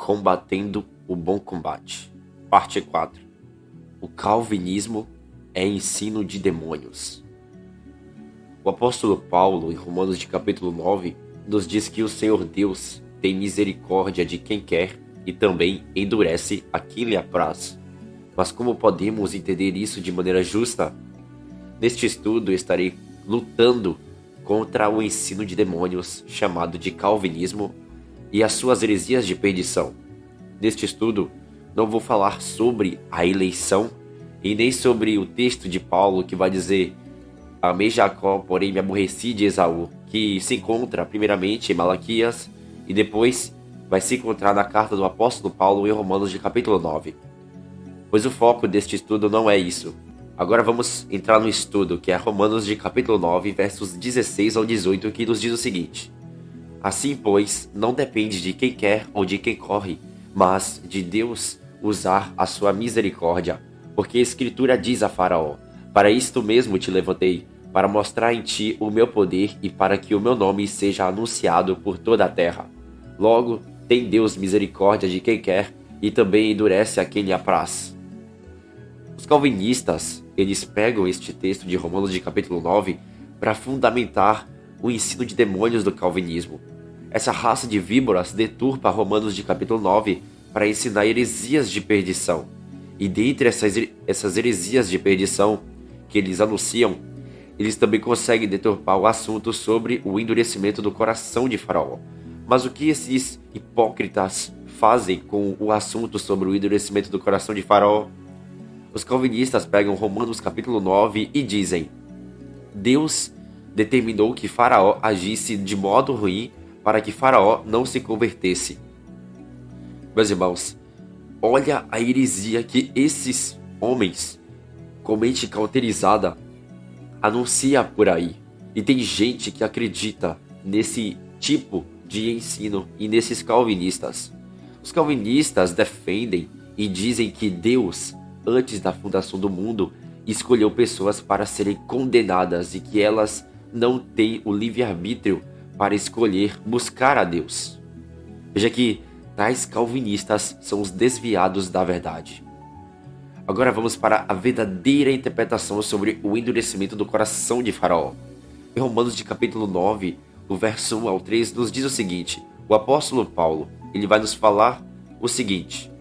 Combatendo o Bom Combate. Parte 4. O calvinismo é ensino de demônios. O apóstolo Paulo, em Romanos de capítulo 9, nos diz que o Senhor Deus tem misericórdia de quem quer e também endurece a quem lhe apraz. Mas como podemos entender isso de maneira justa? Neste estudo estarei lutando contra o ensino de demônios chamado de calvinismo e as suas heresias de perdição. Neste estudo, não vou falar sobre a eleição e nem sobre o texto de Paulo que vai dizer: amei Jacó, porém me aborreci de Esaú, que se encontra primeiramente em Malaquias e depois vai se encontrar na carta do apóstolo Paulo em Romanos de capítulo 9. Pois o foco deste estudo não é isso. Agora vamos entrar no estudo, que é Romanos de capítulo 9, versos 16 ao 18, que nos diz o seguinte: assim, pois, não depende de quem quer ou de quem corre, mas de Deus usar a sua misericórdia. Porque a Escritura diz a Faraó: para isto mesmo te levantei, para mostrar em ti o meu poder e para que o meu nome seja anunciado por toda a terra. Logo, tem Deus misericórdia de quem quer e também endurece a quem lhe apraz. Os calvinistas, eles pegam este texto de Romanos de capítulo 9 para fundamentar o ensino de demônios do calvinismo. Essa raça de víboras deturpa Romanos de capítulo 9 para ensinar heresias de perdição. E dentre essas heresias de perdição que eles anunciam, eles também conseguem deturpar o assunto sobre o endurecimento do coração de Faraó. Mas o que esses hipócritas fazem com o assunto sobre o endurecimento do coração de Faraó? Os calvinistas pegam Romanos capítulo 9 e dizem: Deus determinou que Faraó agisse de modo ruim para que Faraó não se convertesse. Meus irmãos, olha a heresia que esses homens, com mente cauterizada, anuncia por aí. E tem gente que acredita nesse tipo de ensino e nesses calvinistas. Os calvinistas defendem e dizem que Deus, antes da fundação do mundo, escolheu pessoas para serem condenadas e que elas não têm o livre-arbítrio para escolher buscar a Deus. Veja que tais calvinistas são os desviados da verdade. Agora vamos para a verdadeira interpretação sobre o endurecimento do coração de Faraó. Em Romanos de capítulo 9, o verso 1 ao 3 nos diz o seguinte: o apóstolo Paulo, ele vai nos falar o seguinte: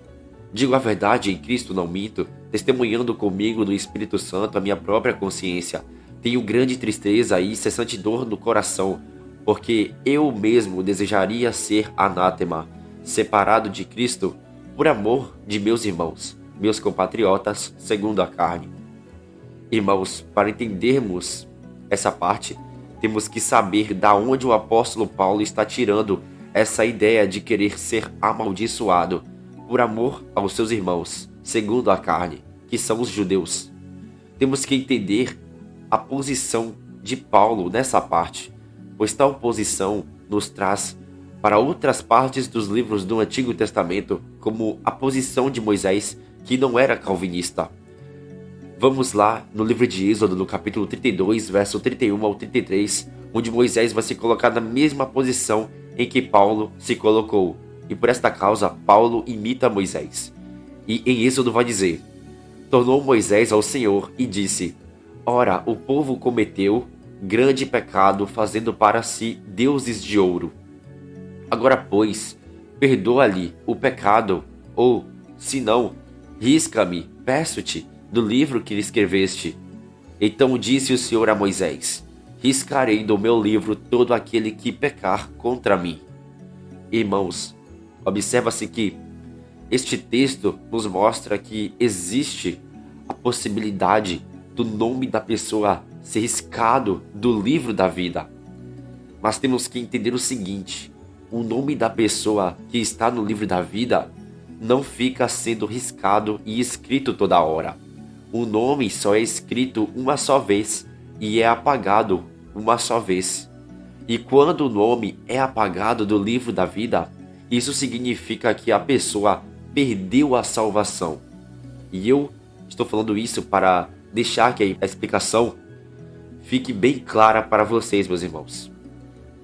digo a verdade em Cristo, não minto, testemunhando comigo no Espírito Santo a minha própria consciência. Tenho grande tristeza e incessante dor no coração, porque eu mesmo desejaria ser anátema, separado de Cristo, por amor de meus irmãos, meus compatriotas, segundo a carne. Irmãos, para entendermos essa parte, temos que saber da onde o apóstolo Paulo está tirando essa ideia de querer ser amaldiçoado por amor aos seus irmãos, segundo a carne, que são os judeus. Temos que entender a posição de Paulo nessa parte, pois tal posição nos traz para outras partes dos livros do Antigo Testamento, como a posição de Moisés, que não era calvinista. Vamos lá no livro de Êxodo, no capítulo 32, verso 31 ao 33, onde Moisés vai se colocar na mesma posição em que Paulo se colocou. E por esta causa, Paulo imita Moisés. E em Êxodo vai dizer: tornou Moisés ao Senhor e disse: ora, o povo cometeu grande pecado, fazendo para si deuses de ouro. Agora, pois, perdoa-lhe o pecado, ou, se não, risca-me, peço-te, do livro que lhe escreveste. Então disse o Senhor a Moisés: riscarei do meu livro todo aquele que pecar contra mim. Irmãos, observa-se que este texto nos mostra que existe a possibilidade do nome da pessoa ser riscado do livro da vida. Mas temos que entender o seguinte: o nome da pessoa que está no livro da vida não fica sendo riscado e escrito toda hora. O nome só é escrito uma só vez e é apagado uma só vez. E quando o nome é apagado do livro da vida, isso significa que a pessoa perdeu a salvação. E eu estou falando isso para deixar que a explicação fique bem clara para vocês, meus irmãos.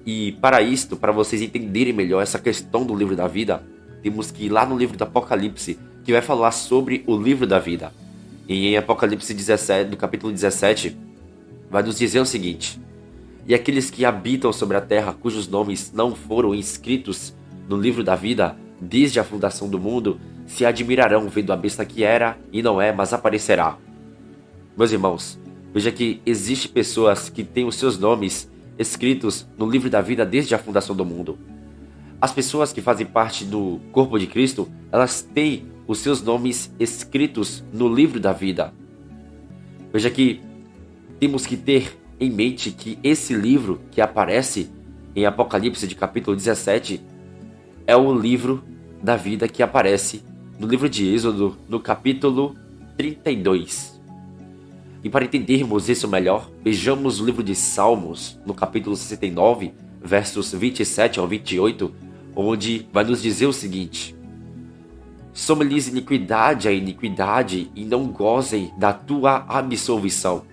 E para isto, para vocês entenderem melhor essa questão do livro da vida, temos que ir lá no livro do Apocalipse, que vai falar sobre o livro da vida. E em Apocalipse 17, do capítulo 17, vai nos dizer o seguinte: e aqueles que habitam sobre a terra, cujos nomes não foram inscritos no livro da vida, desde a fundação do mundo, se admirarão vendo a besta que era e não é, mas aparecerá. Meus irmãos, veja que existem pessoas que têm os seus nomes escritos no livro da vida desde a fundação do mundo. As pessoas que fazem parte do corpo de Cristo, elas têm os seus nomes escritos no livro da vida. Veja que temos que ter em mente que esse livro que aparece em Apocalipse de capítulo 17 é o livro da vida que aparece no livro de Êxodo, no capítulo 32. E para entendermos isso melhor, vejamos o livro de Salmos, no capítulo 69, versos 27 ao 28, onde vai nos dizer o seguinte: some-lhes iniquidade a iniquidade, e não gozem da tua absolvição.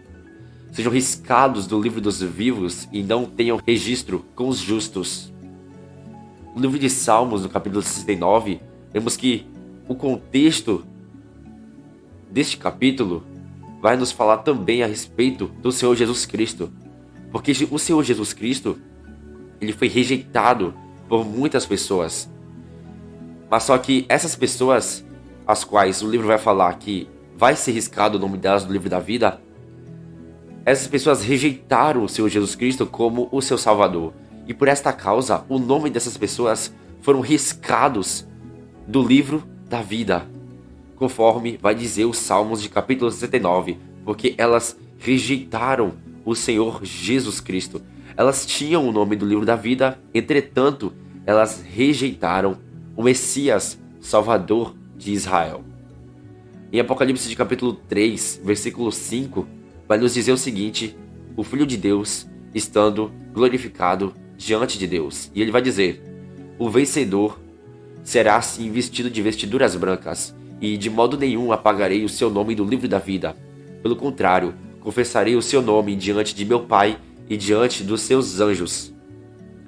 Sejam riscados do livro dos vivos, e não tenham registro com os justos. No livro de Salmos, no capítulo 69, vemos que o contexto deste capítulo vai nos falar também a respeito do Senhor Jesus Cristo. Porque o Senhor Jesus Cristo, ele foi rejeitado por muitas pessoas. Mas só que essas pessoas, as quais o livro vai falar que vai ser riscado o nome delas no livro da vida, essas pessoas rejeitaram o Senhor Jesus Cristo como o seu Salvador. E por esta causa, o nome dessas pessoas foram riscados do livro da vida, conforme vai dizer os Salmos de capítulo 69, porque elas rejeitaram o Senhor Jesus Cristo. Elas tinham o nome do livro da vida, entretanto, elas rejeitaram o Messias, Salvador de Israel. Em Apocalipse de capítulo 3, versículo 5, vai nos dizer o seguinte: o Filho de Deus estando glorificado diante de Deus. E ele vai dizer: o vencedor será assim vestido de vestiduras brancas, e de modo nenhum apagarei o seu nome do livro da vida. Pelo contrário, confessarei o seu nome diante de meu Pai e diante dos seus anjos.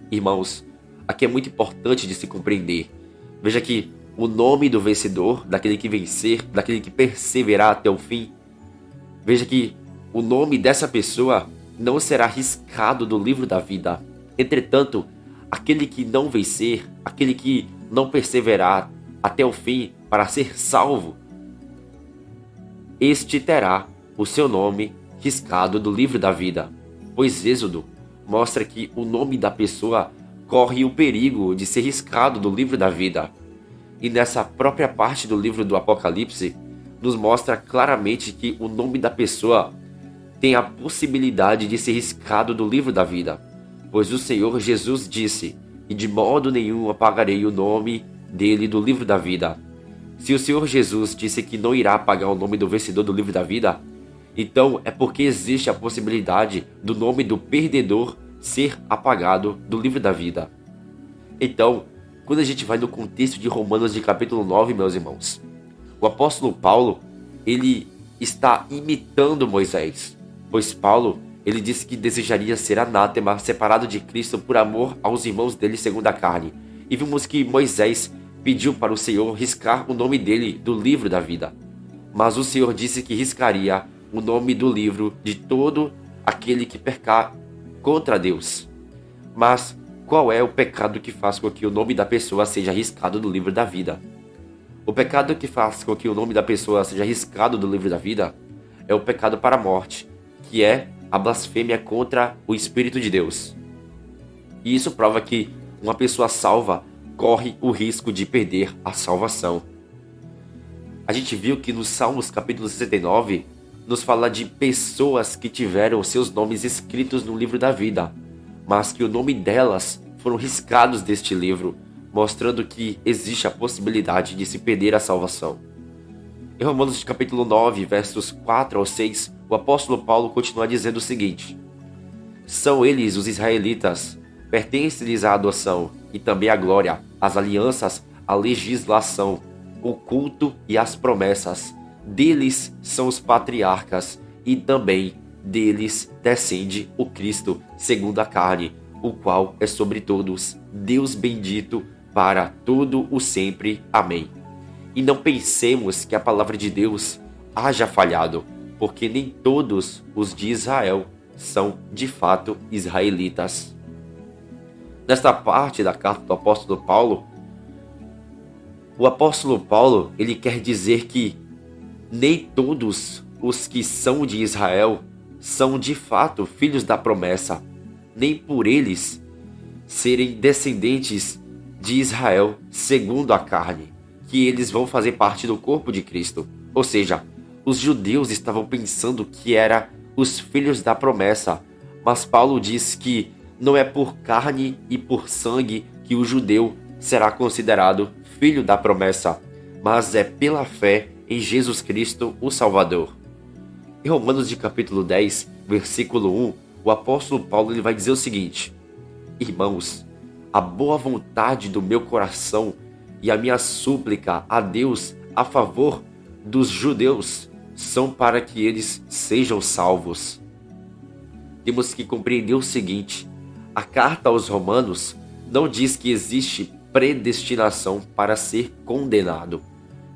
Irmãos, aqui é muito importante de se compreender. Veja que o nome do vencedor, daquele que vencer, daquele que perseverar até o fim, veja que o nome dessa pessoa não será riscado do livro da vida. Entretanto, aquele que não vencer, aquele que não perseverar até o fim para ser salvo, este terá o seu nome riscado do livro da vida. Pois Êxodo mostra que o nome da pessoa corre o perigo de ser riscado do livro da vida. E nessa própria parte do livro do Apocalipse, nos mostra claramente que o nome da pessoa tem a possibilidade de ser riscado do livro da vida. Pois o Senhor Jesus disse: e de modo nenhum apagarei o nome dele do livro da vida. Se o Senhor Jesus disse que não irá apagar o nome do vencedor do livro da vida, então é porque existe a possibilidade do nome do perdedor ser apagado do livro da vida. Então, quando a gente vai no contexto de Romanos de capítulo 9, meus irmãos, o apóstolo Paulo, ele está imitando Moisés, pois Paulo, ele disse que desejaria ser anátema, separado de Cristo por amor aos irmãos dele segundo a carne. E vimos que Moisés pediu para o Senhor riscar o nome dele do livro da vida. Mas o Senhor disse que riscaria o nome do livro de todo aquele que pecar contra Deus. Mas qual é o pecado que faz com que o nome da pessoa seja riscado do livro da vida? O pecado que faz com que o nome da pessoa seja riscado do livro da vida é o pecado para a morte, que é a blasfêmia contra o Espírito de Deus. E isso prova que uma pessoa salva corre o risco de perder a salvação. A gente viu que no Salmos capítulo 69 nos fala de pessoas que tiveram seus nomes escritos no livro da vida, mas que o nome delas foram riscados deste livro, mostrando que existe a possibilidade de se perder a salvação. Em Romanos capítulo 9, versos 4 ao 6, o apóstolo Paulo continua dizendo o seguinte: são eles, os israelitas, pertence-lhes a adoção e também a glória, as alianças, a legislação, o culto e as promessas. Deles são os patriarcas e também deles descende o Cristo segundo a carne, o qual é sobre todos, Deus bendito para todo o sempre. Amém. E não pensemos que a palavra de Deus haja falhado, porque nem todos os de Israel são de fato israelitas. Nesta parte da carta do apóstolo Paulo, o apóstolo Paulo ele quer dizer que nem todos os que são de Israel são de fato filhos da promessa, nem por eles serem descendentes de Israel segundo a carne, que eles vão fazer parte do corpo de Cristo. Ou seja, os judeus estavam pensando que eram os filhos da promessa, mas Paulo diz que não é por carne e por sangue que o judeu será considerado filho da promessa, mas é pela fé em Jesus Cristo, o Salvador. Em Romanos de capítulo 10, versículo 1, o apóstolo Paulo ele vai dizer o seguinte: Irmãos, a boa vontade do meu coração e a minha súplica a Deus a favor dos judeus são para que eles sejam salvos. Temos que compreender o seguinte: a carta aos Romanos não diz que existe predestinação para ser condenado,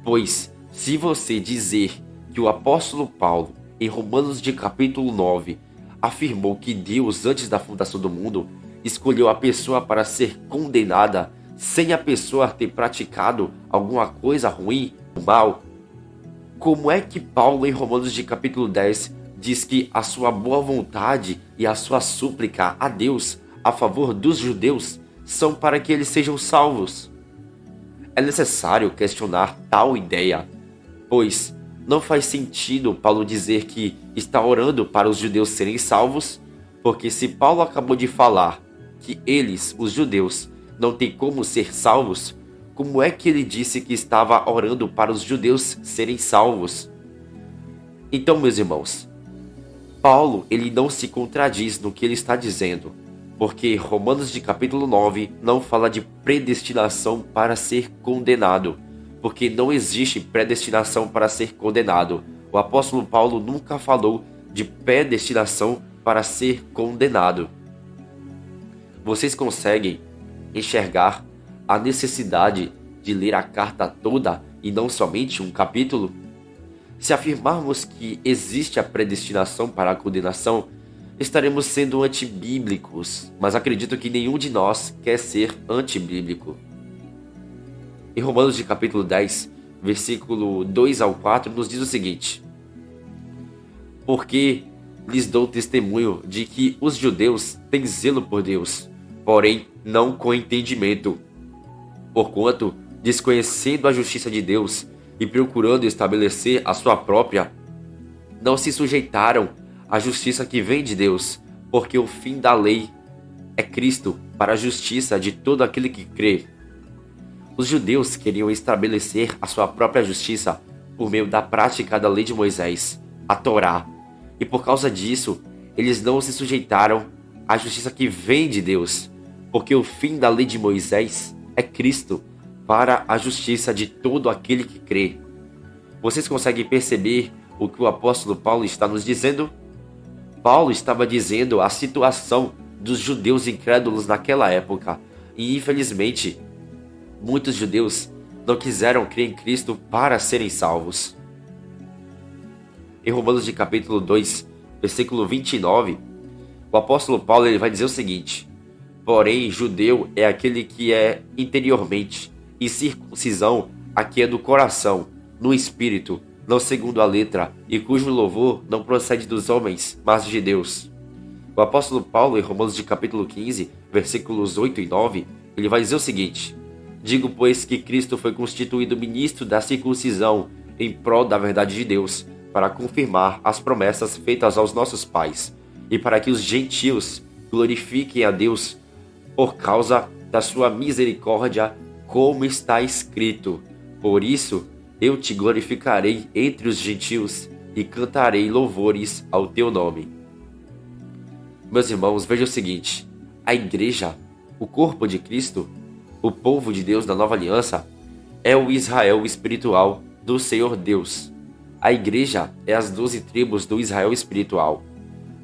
pois se você dizer que o apóstolo Paulo, em Romanos de capítulo 9, afirmou que Deus, antes da fundação do mundo, escolheu a pessoa para ser condenada sem a pessoa ter praticado alguma coisa ruim, mal, como é que Paulo, em Romanos de capítulo 10, diz que a sua boa vontade e a sua súplica a Deus a favor dos judeus são para que eles sejam salvos? É necessário questionar tal ideia, pois não faz sentido Paulo dizer que está orando para os judeus serem salvos, porque se Paulo acabou de falar que eles, os judeus, não têm como ser salvos, como é que ele disse que estava orando para os judeus serem salvos? Então, meus irmãos, Paulo ele não se contradiz no que ele está dizendo, porque Romanos de capítulo 9 não fala de predestinação para ser condenado, porque não existe predestinação para ser condenado. O apóstolo Paulo nunca falou de predestinação para ser condenado. Vocês conseguem enxergar a necessidade de ler a carta toda e não somente um capítulo? Se afirmarmos que existe a predestinação para a condenação, estaremos sendo antibíblicos, mas acredito que nenhum de nós quer ser antibíblico. Em Romanos de capítulo 10, versículo 2 ao 4, nos diz o seguinte: Porque lhes dou testemunho de que os judeus têm zelo por Deus, porém não com entendimento. Porquanto, desconhecendo a justiça de Deus e procurando estabelecer a sua própria, não se sujeitaram à justiça que vem de Deus, porque o fim da lei é Cristo para a justiça de todo aquele que crê. Os judeus queriam estabelecer a sua própria justiça por meio da prática da lei de Moisés, a Torá, e por causa disso, eles não se sujeitaram à justiça que vem de Deus, porque o fim da lei de Moisés é Cristo para a justiça de todo aquele que crê. Vocês conseguem perceber o que o apóstolo Paulo está nos dizendo? Paulo estava dizendo a situação dos judeus incrédulos naquela época, e infelizmente, muitos judeus não quiseram crer em Cristo para serem salvos. Em Romanos de capítulo 2, versículo 29, o apóstolo Paulo ele vai dizer o seguinte: Porém, judeu é aquele que é interiormente, e circuncisão a que é do coração, no espírito, não segundo a letra, e cujo louvor não procede dos homens, mas de Deus. O apóstolo Paulo, em Romanos de capítulo 15, versículos 8 e 9, ele vai dizer o seguinte: Digo, pois, que Cristo foi constituído ministro da circuncisão em prol da verdade de Deus, para confirmar as promessas feitas aos nossos pais, e para que os gentios glorifiquem a Deus por causa da sua misericórdia, como está escrito: Por isso eu te glorificarei entre os gentios e cantarei louvores ao teu nome. Meus irmãos, vejam o seguinte: a igreja, o corpo de Cristo, o povo de Deus da nova aliança, é o Israel espiritual do Senhor Deus. A igreja é as 12 tribos do Israel espiritual.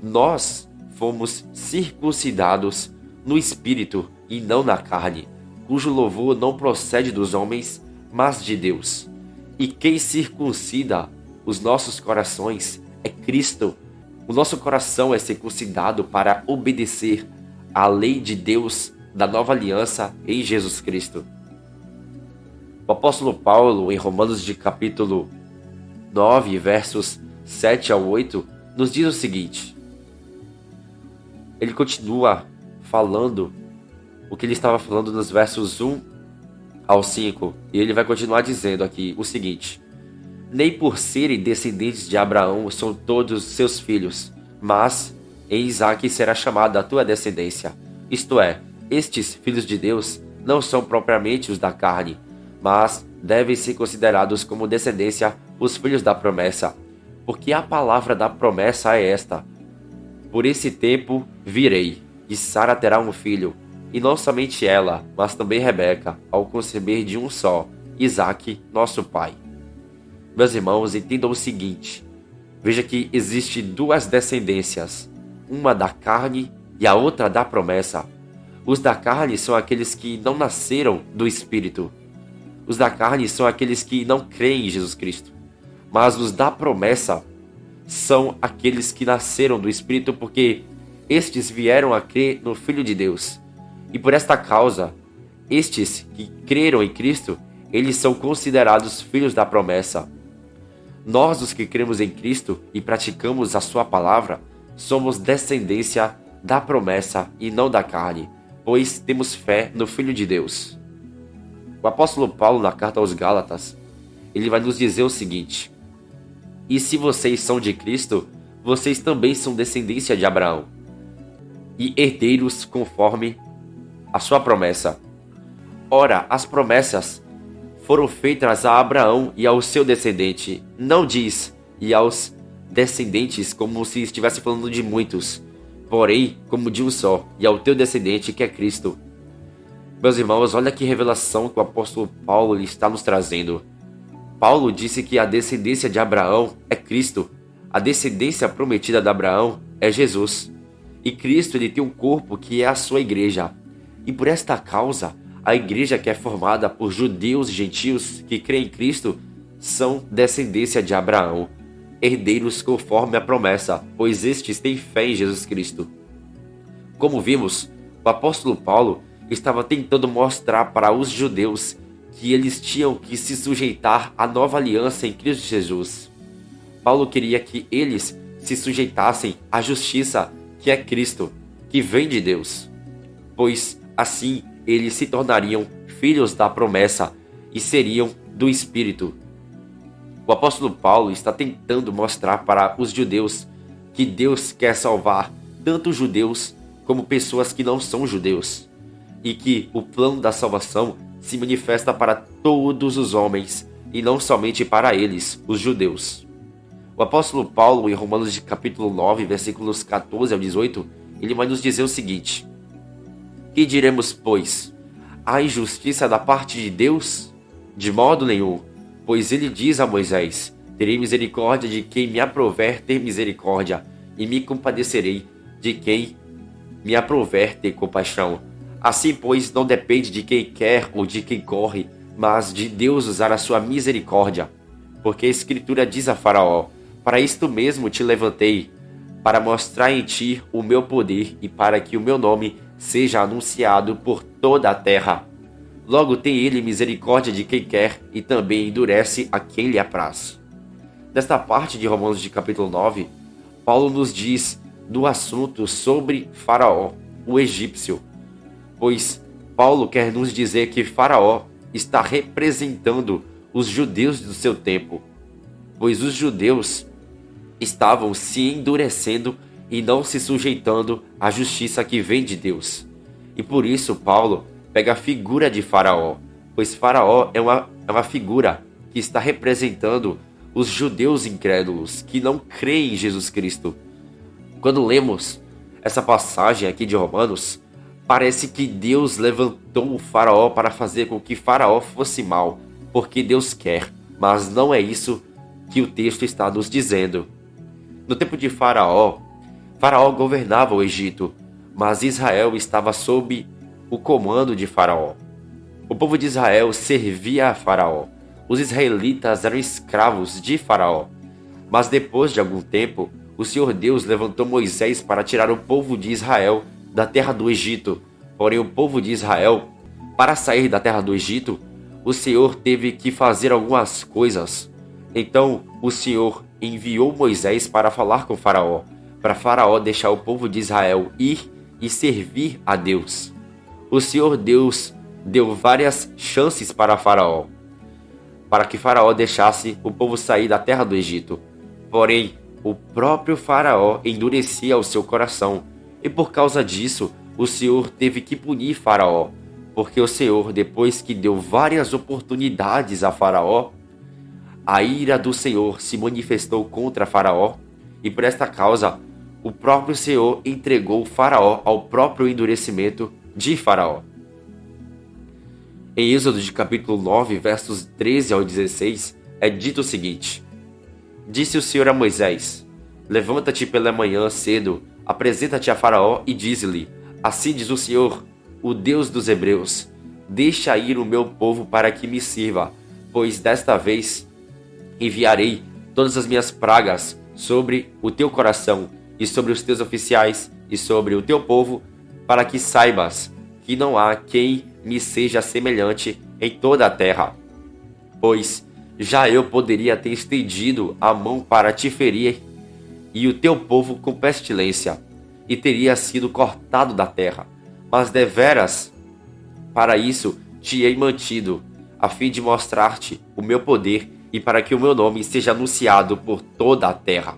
Nós fomos circuncidados no espírito e não na carne, cujo louvor não procede dos homens, mas de Deus. E quem circuncida os nossos corações é Cristo. O nosso coração é circuncidado para obedecer à lei de Deus da nova aliança em Jesus Cristo. O apóstolo Paulo, em Romanos de capítulo 9, versos 7 ao 8, nos diz o seguinte. Ele continua falando o que ele estava falando nos versos 1 ao 5. E ele vai continuar dizendo aqui o seguinte. Nem por serem descendentes de Abraão são todos seus filhos, mas em Isaque será chamada a tua descendência. Isto é, estes filhos de Deus não são propriamente os da carne, mas devem ser considerados como descendência os filhos da promessa. Porque a palavra da promessa é esta. Por esse tempo virei, e Sara terá um filho, e não somente ela, mas também Rebeca, ao conceber de um só, Isaque, nosso pai. Meus irmãos, entendam o seguinte. Veja que existe duas descendências, uma da carne e a outra da promessa. Os da carne são aqueles que não nasceram do Espírito. Os da carne são aqueles que não creem em Jesus Cristo. Mas os da promessa são aqueles que nasceram do Espírito, porque estes vieram a crer no Filho de Deus. E por esta causa, estes que creram em Cristo, eles são considerados filhos da promessa. Nós, os que cremos em Cristo e praticamos a sua palavra, somos descendência da promessa e não da carne, pois temos fé no Filho de Deus. O apóstolo Paulo, na carta aos Gálatas, ele vai nos dizer o seguinte. E se vocês são de Cristo, vocês também são descendência de Abraão e herdeiros conforme a sua promessa. Ora, as promessas foram feitas a Abraão e ao seu descendente. Não diz e aos descendentes como se estivesse falando de muitos, porém como de um só, e ao teu descendente que é Cristo. Meus irmãos, olha que revelação que o apóstolo Paulo está nos trazendo. Paulo disse que a descendência de Abraão é Cristo. A descendência prometida de Abraão é Jesus. E Cristo ele tem um corpo que é a sua igreja. E por esta causa, a igreja que é formada por judeus e gentios que creem em Cristo são descendência de Abraão, herdeiros conforme a promessa, pois estes têm fé em Jesus Cristo. Como vimos, o apóstolo Paulo estava tentando mostrar para os judeus que eles tinham que se sujeitar à nova aliança em Cristo Jesus. Paulo queria que eles se sujeitassem à justiça que é Cristo, que vem de Deus, pois assim eles se tornariam filhos da promessa e seriam do Espírito. O apóstolo Paulo está tentando mostrar para os judeus que Deus quer salvar tanto judeus como pessoas que não são judeus, e que o plano da salvação se manifesta para todos os homens e não somente para eles, os judeus. O apóstolo Paulo, em Romanos de capítulo 9, versículos 14 ao 18, ele vai nos dizer o seguinte. Que diremos, pois? Há injustiça da parte de Deus? De modo nenhum, pois ele diz a Moisés, terei misericórdia de quem me aprouver ter misericórdia, e me compadecerei de quem me aprouver ter compaixão. Assim, pois, não depende de quem quer ou de quem corre, mas de Deus usar a sua misericórdia. Porque a Escritura diz a Faraó, para isto mesmo te levantei, para mostrar em ti o meu poder e para que o meu nome seja anunciado por toda a terra. Logo tem ele misericórdia de quem quer e também endurece a quem lhe apraz. Nesta parte de Romanos de capítulo 9, Paulo nos diz do assunto sobre Faraó, o egípcio, pois Paulo quer nos dizer que Faraó está representando os judeus do seu tempo, pois os judeus estavam se endurecendo e não se sujeitando à justiça que vem de Deus. E por isso Paulo pega a figura de Faraó, pois Faraó é uma figura que está representando os judeus incrédulos que não creem em Jesus Cristo. Quando lemos essa passagem aqui de Romanos, parece que Deus levantou o Faraó para fazer com que Faraó fosse mal, porque Deus quer, mas não é isso que o texto está nos dizendo. No tempo de Faraó, Faraó governava o Egito, mas Israel estava sob o comando de Faraó. O povo de Israel servia a Faraó. Os israelitas eram escravos de Faraó. Mas depois de algum tempo, o Senhor Deus levantou Moisés para tirar o povo de Israel da terra do Egito. Porém, o povo de Israel, para sair da terra do Egito, o Senhor teve que fazer algumas coisas. Então, o Senhor enviou Moisés para falar com Faraó, para Faraó deixar o povo de Israel ir e servir a Deus. O Senhor Deus deu várias chances para Faraó, para que Faraó deixasse o povo sair da terra do Egito. Porém, o próprio Faraó endurecia o seu coração, e por causa disso, o Senhor teve que punir Faraó, porque o Senhor, depois que deu várias oportunidades a Faraó, a ira do Senhor se manifestou contra Faraó, e por esta causa, o próprio Senhor entregou Faraó ao próprio endurecimento de Faraó. Em Êxodo de capítulo 9, versos 13 ao 16, é dito o seguinte: Disse o Senhor a Moisés: Levanta-te pela manhã cedo, apresenta-te a Faraó e dize-lhe: Assim diz o Senhor, o Deus dos Hebreus: Deixa ir o meu povo para que me sirva, pois desta vez enviarei todas as minhas pragas sobre o teu coração e sobre os teus oficiais e sobre o teu povo, para que saibas que não há quem me seja semelhante em toda a terra. Pois já eu poderia ter estendido a mão para te ferir e o teu povo com pestilência, e teria sido cortado da terra. Mas deveras, para isso te hei mantido, a fim de mostrar-te o meu poder e para que o meu nome seja anunciado por toda a terra.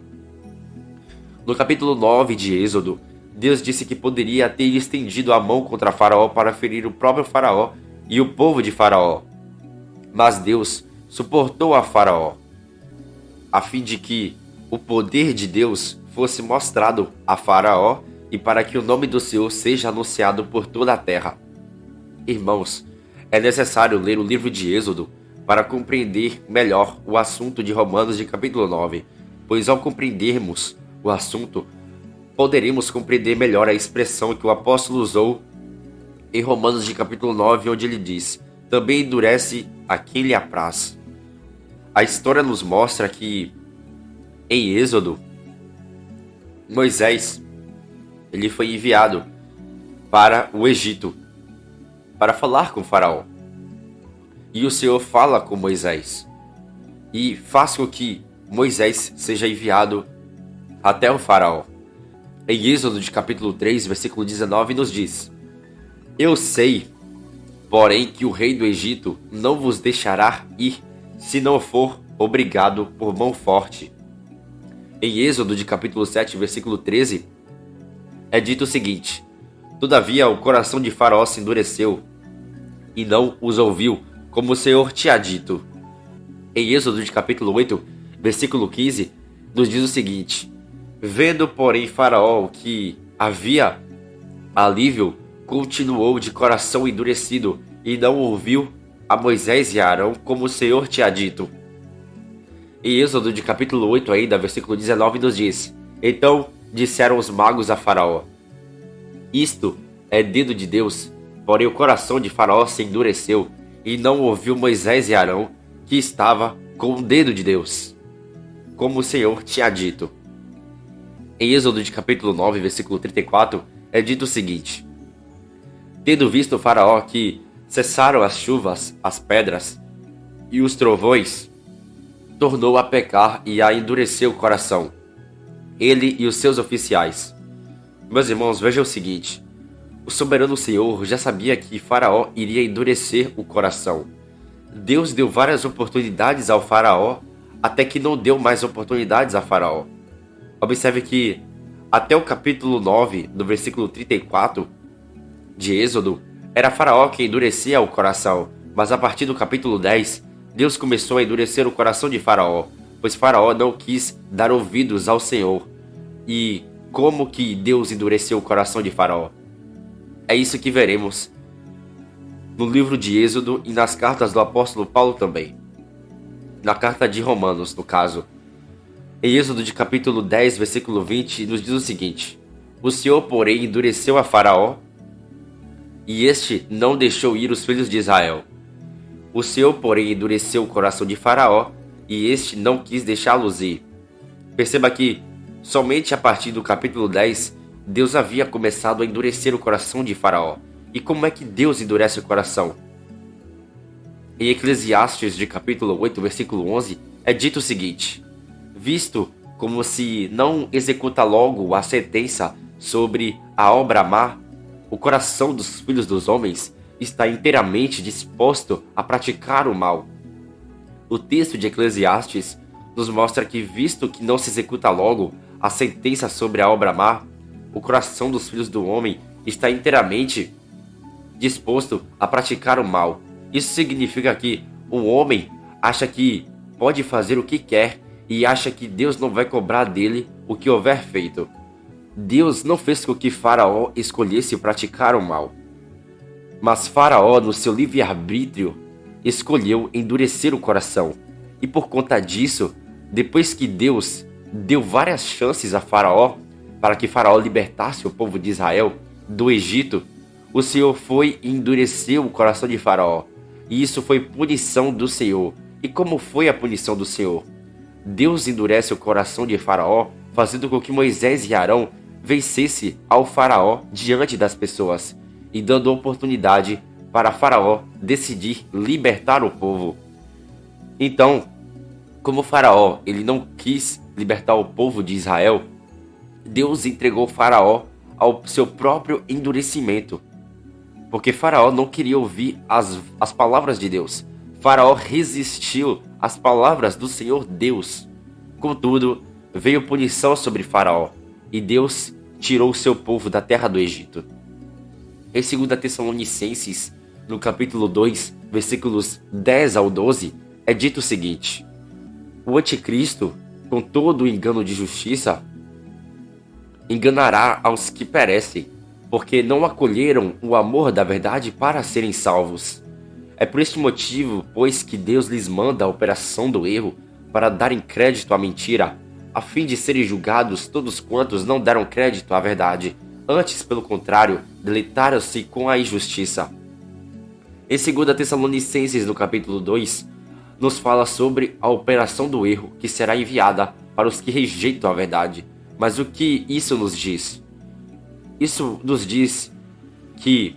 No capítulo 9 de Êxodo, Deus disse que poderia ter estendido a mão contra Faraó para ferir o próprio Faraó e o povo de Faraó. Mas Deus suportou a Faraó, a fim de que o poder de Deus fosse mostrado a Faraó e para que o nome do Senhor seja anunciado por toda a terra. Irmãos, é necessário ler o livro de Êxodo para compreender melhor o assunto de Romanos de capítulo 9, pois ao compreendermos o assunto, poderemos compreender melhor a expressão que o apóstolo usou em Romanos de capítulo 9, onde ele diz: Também endurece a quem lhe apraz. A história nos mostra que, em Êxodo, Moisés ele foi enviado para o Egito para falar com Faraó. E o Senhor fala com Moisés e faz com que Moisés seja enviado até o Faraó. Em Êxodo de capítulo 3, versículo 19, nos diz: Eu sei, porém, que o rei do Egito não vos deixará ir, se não for obrigado por mão forte. Em Êxodo de capítulo 7, versículo 13, é dito o seguinte: Todavia o coração de Faraó se endureceu, e não os ouviu, como o Senhor tinha dito. Em Êxodo de capítulo 8, versículo 15, nos diz o seguinte: Vendo, porém, Faraó que havia alívio, continuou de coração endurecido, e não ouviu a Moisés e a Arão, como o Senhor tinha dito. Em Êxodo de capítulo 8 ainda, versículo 19, nos diz: Então disseram os magos a Faraó: Isto é dedo de Deus. Porém o coração de Faraó se endureceu, e não ouviu Moisés e Arão, que estava com o dedo de Deus, como o Senhor tinha dito. Em Êxodo de capítulo 9, versículo 34, é dito o seguinte: Tendo visto Faraó que cessaram as chuvas, as pedras e os trovões, tornou a pecar e a endurecer o coração, ele e os seus oficiais. Meus irmãos, vejam o seguinte: o soberano Senhor já sabia que Faraó iria endurecer o coração. Deus deu várias oportunidades ao Faraó, até que não deu mais oportunidades a Faraó. Observe que até o capítulo 9, no versículo 34 de Êxodo, era Faraó que endurecia o coração, mas a partir do capítulo 10, Deus começou a endurecer o coração de Faraó, pois Faraó não quis dar ouvidos ao Senhor. E como que Deus endureceu o coração de Faraó? É isso que veremos no livro de Êxodo e nas cartas do apóstolo Paulo também. Na carta de Romanos, no caso. Em Êxodo de capítulo 10, versículo 20, nos diz o seguinte: O Senhor, porém, endureceu a Faraó e este não deixou ir os filhos de Israel. O Senhor, porém, endureceu o coração de Faraó, e este não quis deixá-los ir. Perceba que, somente a partir do capítulo 10, Deus havia começado a endurecer o coração de Faraó. E como é que Deus endurece o coração? Em Eclesiastes, de capítulo 8, versículo 11, é dito o seguinte: visto como se não executa logo a sentença sobre a obra má, o coração dos filhos dos homens está inteiramente disposto a praticar o mal. O texto de Eclesiastes nos mostra que, visto que não se executa logo a sentença sobre a obra má, o coração dos filhos do homem está inteiramente disposto a praticar o mal. Isso significa que o homem acha que pode fazer o que quer e acha que Deus não vai cobrar dele o que houver feito. Deus não fez com que Faraó escolhesse praticar o mal, mas Faraó, no seu livre-arbítrio, escolheu endurecer o coração. E por conta disso, depois que Deus deu várias chances a Faraó para que Faraó libertasse o povo de Israel do Egito, o Senhor foi e endureceu o coração de Faraó. E isso foi punição do Senhor. E como foi a punição do Senhor? Deus endurece o coração de Faraó, fazendo com que Moisés e Arão vencesse ao Faraó diante das pessoas e dando oportunidade para Faraó decidir libertar o povo. Então, como Faraó ele não quis libertar o povo de Israel, Deus entregou Faraó ao seu próprio endurecimento, porque Faraó não queria ouvir as palavras de Deus. Faraó resistiu às palavras do Senhor Deus. Contudo, veio punição sobre Faraó, e Deus tirou o seu povo da terra do Egito. Em 2 Tessalonicenses, no capítulo 2, versículos 10 ao 12, é dito o seguinte: o anticristo, com todo o engano de justiça, enganará aos que perecem, porque não acolheram o amor da verdade para serem salvos. É por este motivo, pois, que Deus lhes manda a operação do erro para darem crédito à mentira, a fim de serem julgados todos quantos não deram crédito à verdade, antes, pelo contrário, deleitaram-se com a injustiça. Em 2 Tessalonicenses, no capítulo 2, nos fala sobre a operação do erro que será enviada para os que rejeitam a verdade. Mas o que isso nos diz? Isso nos diz que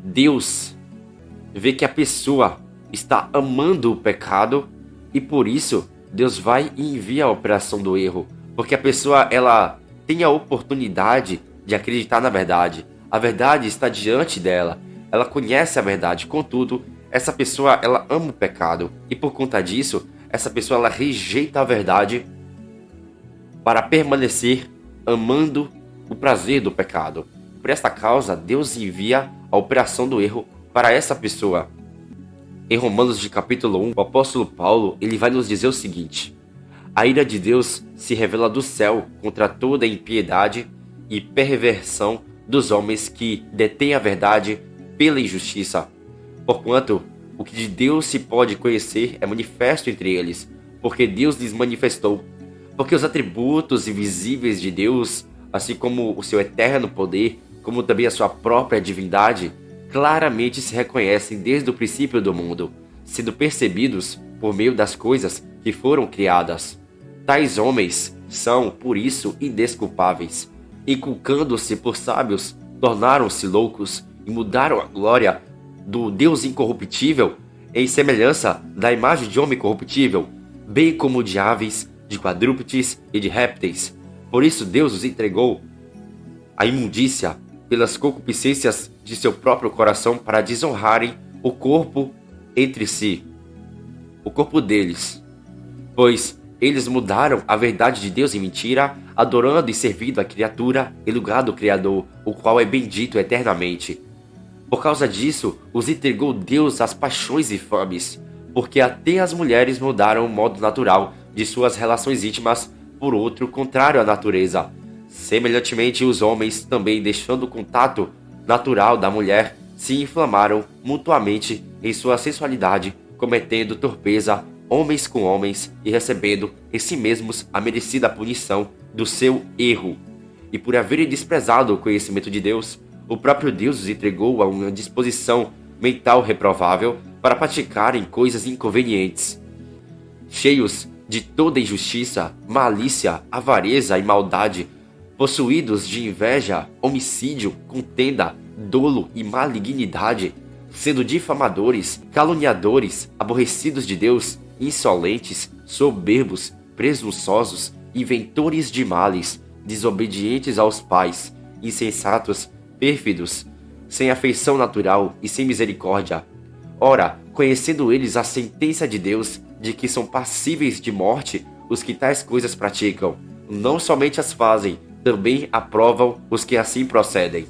Deus vê que a pessoa está amando o pecado e por isso Deus vai e envia a operação do erro, porque a pessoa ela tem a oportunidade de acreditar na verdade. A verdade está diante dela, ela conhece a verdade, contudo, essa pessoa ela ama o pecado e por conta disso, essa pessoa ela rejeita a verdade para permanecer amando o prazer do pecado. Por esta causa, Deus envia a operação do erro para essa pessoa. Em Romanos de capítulo 1, o apóstolo Paulo ele vai nos dizer o seguinte: a ira de Deus se revela do céu contra toda impiedade e perversão dos homens que detêm a verdade pela injustiça. Porquanto, o que de Deus se pode conhecer é manifesto entre eles, porque Deus lhes manifestou. Porque os atributos invisíveis de Deus, assim como o seu eterno poder, como também a sua própria divindade, claramente se reconhecem desde o princípio do mundo, sendo percebidos por meio das coisas que foram criadas. Tais homens são, por isso, indesculpáveis. Inculcando-se por sábios, tornaram-se loucos e mudaram a glória do Deus incorruptível em semelhança da imagem de homem corruptível, bem como de aves, de quadrúpedes e de répteis. Por isso Deus os entregou à imundícia pelas concupiscências de seu próprio coração para desonrarem o corpo entre si, o corpo deles. Pois eles mudaram a verdade de Deus em mentira, adorando e servindo a criatura em lugar do Criador, o qual é bendito eternamente. Por causa disso, os entregou Deus às paixões infames, porque até as mulheres mudaram o modo natural de suas relações íntimas por outro contrário à natureza. Semelhantemente, os homens, também deixando o contato natural da mulher, se inflamaram mutuamente em sua sensualidade, cometendo torpeza homens com homens e recebendo em si mesmos a merecida punição do seu erro. E por haverem desprezado o conhecimento de Deus, o próprio Deus os entregou a uma disposição mental reprovável para praticarem coisas inconvenientes, cheios de toda injustiça, malícia, avareza e maldade, possuídos de inveja, homicídio, contenda, dolo e malignidade, sendo difamadores, caluniadores, aborrecidos de Deus, insolentes, soberbos, presunçosos, inventores de males, desobedientes aos pais, insensatos, pérfidos, sem afeição natural e sem misericórdia. Ora, conhecendo eles a sentença de Deus, de que são passíveis de morte os que tais coisas praticam, não somente as fazem, também aprovam os que assim procedem.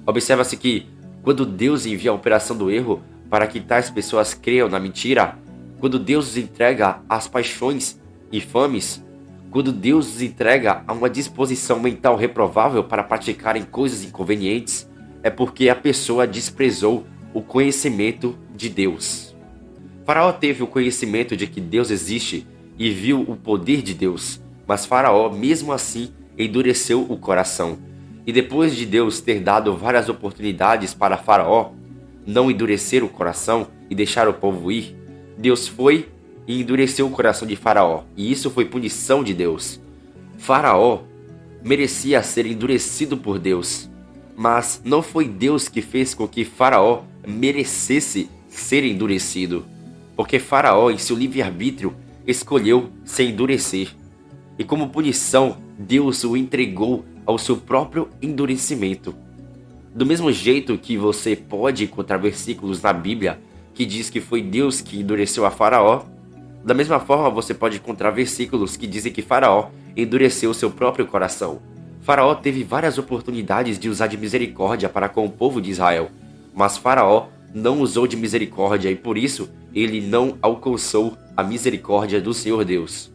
Observa-se que, quando Deus envia a operação do erro para que tais pessoas creiam na mentira, quando Deus os entrega às paixões infames, quando Deus os entrega a uma disposição mental reprovável para praticarem coisas inconvenientes, é porque a pessoa desprezou o conhecimento de Deus. Faraó teve o conhecimento de que Deus existe e viu o poder de Deus, mas Faraó, mesmo assim, endureceu o coração. E depois de Deus ter dado várias oportunidades para Faraó não endurecer o coração e deixar o povo ir, Deus foi e endureceu o coração de Faraó, e isso foi punição de Deus. Faraó merecia ser endurecido por Deus, mas não foi Deus que fez com que Faraó merecesse ser endurecido, porque Faraó, em seu livre-arbítrio, escolheu se endurecer. E como punição, Deus o entregou ao seu próprio endurecimento. Do mesmo jeito que você pode encontrar versículos na Bíblia que diz que foi Deus que endureceu a Faraó, da mesma forma você pode encontrar versículos que dizem que Faraó endureceu seu próprio coração. Faraó teve várias oportunidades de usar de misericórdia para com o povo de Israel, mas Faraó não usou de misericórdia e por isso ele não alcançou a misericórdia do Senhor Deus.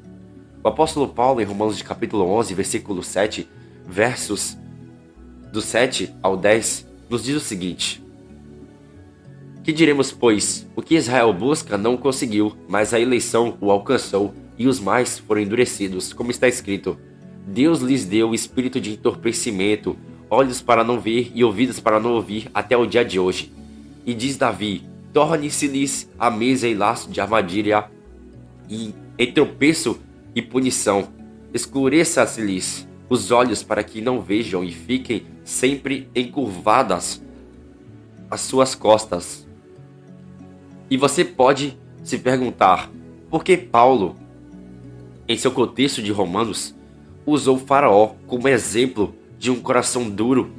O apóstolo Paulo, em Romanos capítulo 11, versículo 7, versos do 7 ao 10, nos diz o seguinte: Que diremos, pois? O que Israel busca não conseguiu, mas a eleição o alcançou, e os mais foram endurecidos, como está escrito: Deus lhes deu o espírito de entorpecimento, olhos para não ver e ouvidos para não ouvir, até o dia de hoje. E diz Davi: Torne-se-lhes a mesa e laço de armadilha, e em tropeço e punição. Escureça-se-lhes os olhos para que não vejam e fiquem sempre encurvadas as suas costas. E você pode se perguntar, por que Paulo, em seu contexto de Romanos, usou Faraó como exemplo de um coração duro?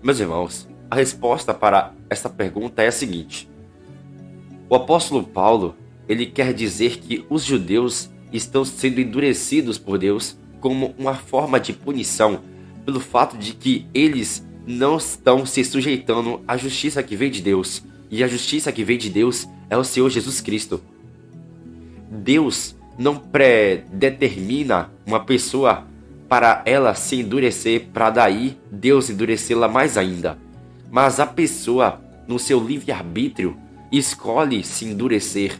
Meus irmãos, a resposta para esta pergunta é a seguinte: o apóstolo Paulo, ele quer dizer que os judeus estão sendo endurecidos por Deus como uma forma de punição pelo fato de que eles não estão se sujeitando à justiça que vem de Deus. E a justiça que vem de Deus é o Senhor Jesus Cristo. Deus não predetermina uma pessoa para ela se endurecer, para daí Deus endurecê-la mais ainda. Mas a pessoa, no seu livre-arbítrio, escolhe se endurecer.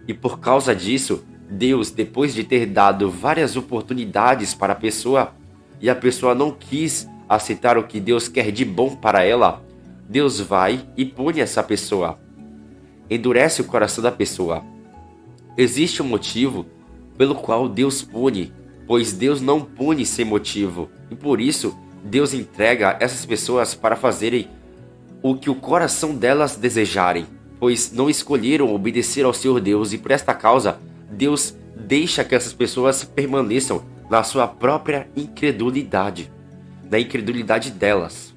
E por causa disso, Deus, depois de ter dado várias oportunidades para a pessoa, e a pessoa não quis aceitar o que Deus quer de bom para ela, Deus vai e pune essa pessoa. Endurece o coração da pessoa. Existe um motivo pelo qual Deus pune, pois Deus não pune sem motivo. E por isso, Deus entrega essas pessoas para fazerem o que o coração delas desejarem, pois não escolheram obedecer ao Senhor Deus, e por esta causa, Deus deixa que essas pessoas permaneçam na sua própria incredulidade, na incredulidade delas.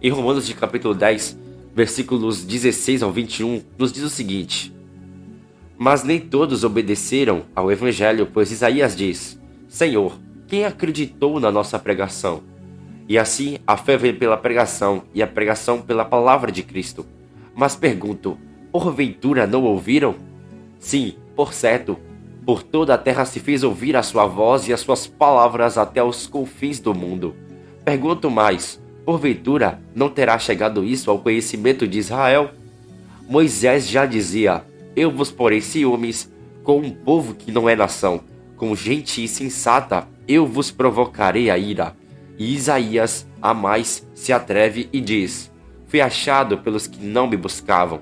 Em Romanos capítulo 10, versículos 16 ao 21, nos diz o seguinte: Mas nem todos obedeceram ao Evangelho, pois Isaías diz: Senhor, quem acreditou na nossa pregação? E assim a fé vem pela pregação, e a pregação pela palavra de Cristo. Mas pergunto, porventura não ouviram? Sim, por certo, por toda a terra se fez ouvir a sua voz e as suas palavras até os confins do mundo. Pergunto mais, porventura não terá chegado isso ao conhecimento de Israel? Moisés já dizia: Eu vos porei ciúmes com um povo que não é nação, com gente insensata eu vos provocarei a ira. E Isaías a mais se atreve e diz: fui achado pelos que não me buscavam.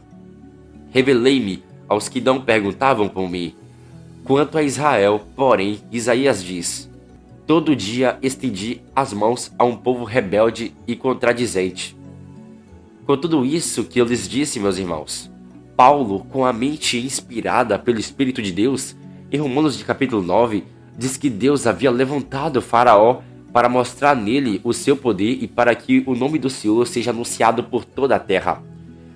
Revelei-me aos que não perguntavam por mim. Quanto a Israel, porém, Isaías diz: todo dia estendi as mãos a um povo rebelde e contradizente. Com tudo isso que eu lhes disse, meus irmãos, Paulo, com a mente inspirada pelo Espírito de Deus, em Romanos de capítulo 9, diz que Deus havia levantado Faraó para mostrar nele o seu poder e para que o nome do Senhor seja anunciado por toda a terra.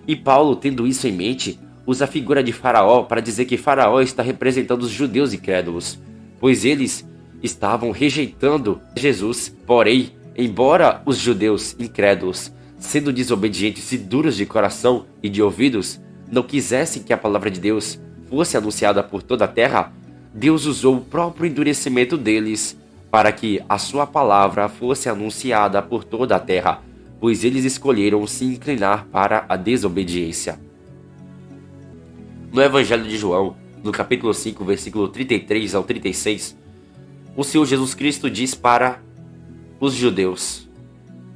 E Paulo, tendo isso em mente, usa a figura de Faraó para dizer que Faraó está representando os judeus incrédulos, pois eles estavam rejeitando Jesus. Porém, embora os judeus incrédulos, sendo desobedientes e duros de coração e de ouvidos, não quisessem que a palavra de Deus fosse anunciada por toda a terra, Deus usou o próprio endurecimento deles para que a sua palavra fosse anunciada por toda a terra, pois eles escolheram se inclinar para a desobediência. No Evangelho de João, no capítulo 5, versículo 33 ao 36, o Senhor Jesus Cristo diz para os judeus: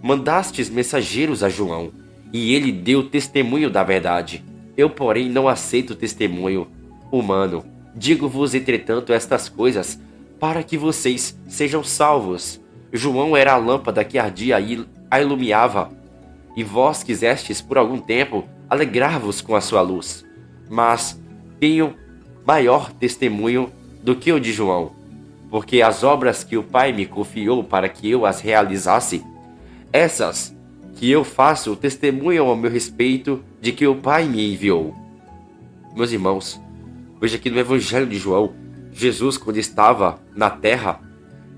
mandastes mensageiros a João, e ele deu testemunho da verdade. Eu, porém, não aceito testemunho humano. Digo-vos, entretanto, estas coisas, para que vocês sejam salvos. João era a lâmpada que ardia e a iluminava, e vós quisestes por algum tempo alegrar-vos com a sua luz. Mas tenho maior testemunho do que o de João, porque as obras que o Pai me confiou para que eu as realizasse, essas que eu faço testemunham ao meu respeito de que o Pai me enviou. Meus irmãos, veja aqui no Evangelho de João, Jesus, quando estava na terra,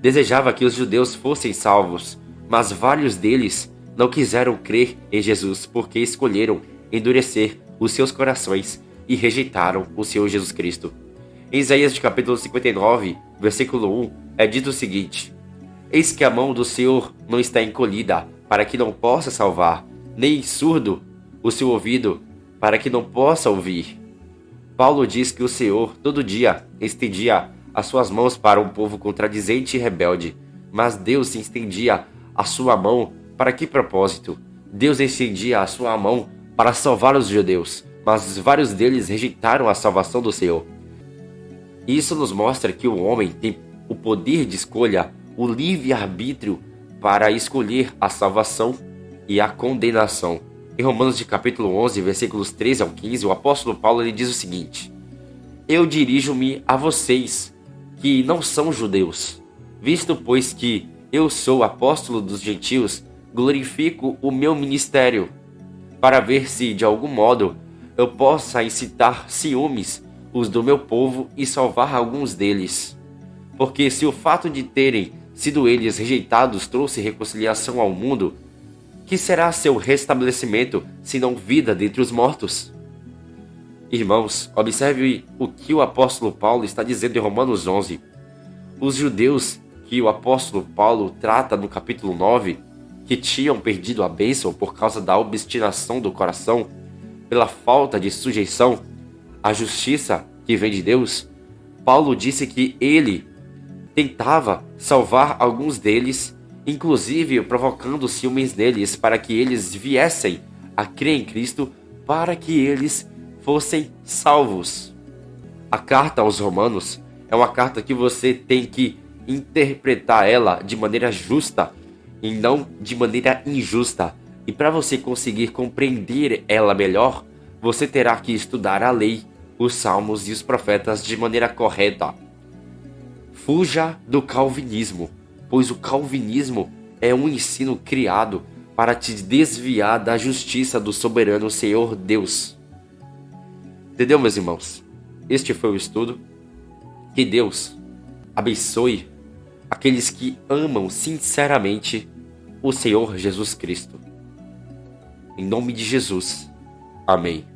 desejava que os judeus fossem salvos, mas vários deles não quiseram crer em Jesus porque escolheram endurecer os seus corações e rejeitaram o Senhor Jesus Cristo. Em Isaías de capítulo 59, versículo 1, é dito o seguinte: eis que a mão do Senhor não está encolhida, para que não possa salvar, nem surdo o seu ouvido, para que não possa ouvir. Paulo diz que o Senhor todo dia estendia as suas mãos para um povo contradizente e rebelde, mas Deus estendia a sua mão para que propósito? Deus estendia a sua mão para salvar os judeus, mas vários deles rejeitaram a salvação do Senhor. Isso nos mostra que o homem tem o poder de escolha, o livre-arbítrio para escolher a salvação e a condenação. Em Romanos de capítulo 11, versículos 13 ao 15, o apóstolo Paulo ele diz o seguinte: eu dirijo-me a vocês, que não são judeus, visto pois que eu sou apóstolo dos gentios, glorifico o meu ministério, para ver se de algum modo eu possa incitar ciúmes os do meu povo e salvar alguns deles. Porque se o fato de terem sido eles rejeitados trouxe reconciliação ao mundo, que será seu restabelecimento, senão vida dentre os mortos? Irmãos, observe o que o apóstolo Paulo está dizendo em Romanos 11. Os judeus que o apóstolo Paulo trata no capítulo 9, que tinham perdido a bênção por causa da obstinação do coração, pela falta de sujeição à justiça que vem de Deus, Paulo disse que ele tentava salvar alguns deles, inclusive provocando ciúmes neles para que eles viessem a crer em Cristo, para que eles fossem salvos. A carta aos Romanos é uma carta que você tem que interpretar ela de maneira justa e não de maneira injusta. E para você conseguir compreender ela melhor, você terá que estudar a lei, os salmos e os profetas de maneira correta. Fuja do calvinismo, pois o calvinismo é um ensino criado para te desviar da justiça do soberano Senhor Deus. Entendeu, meus irmãos? Este foi o estudo. Que Deus abençoe aqueles que amam sinceramente o Senhor Jesus Cristo. Em nome de Jesus. Amém.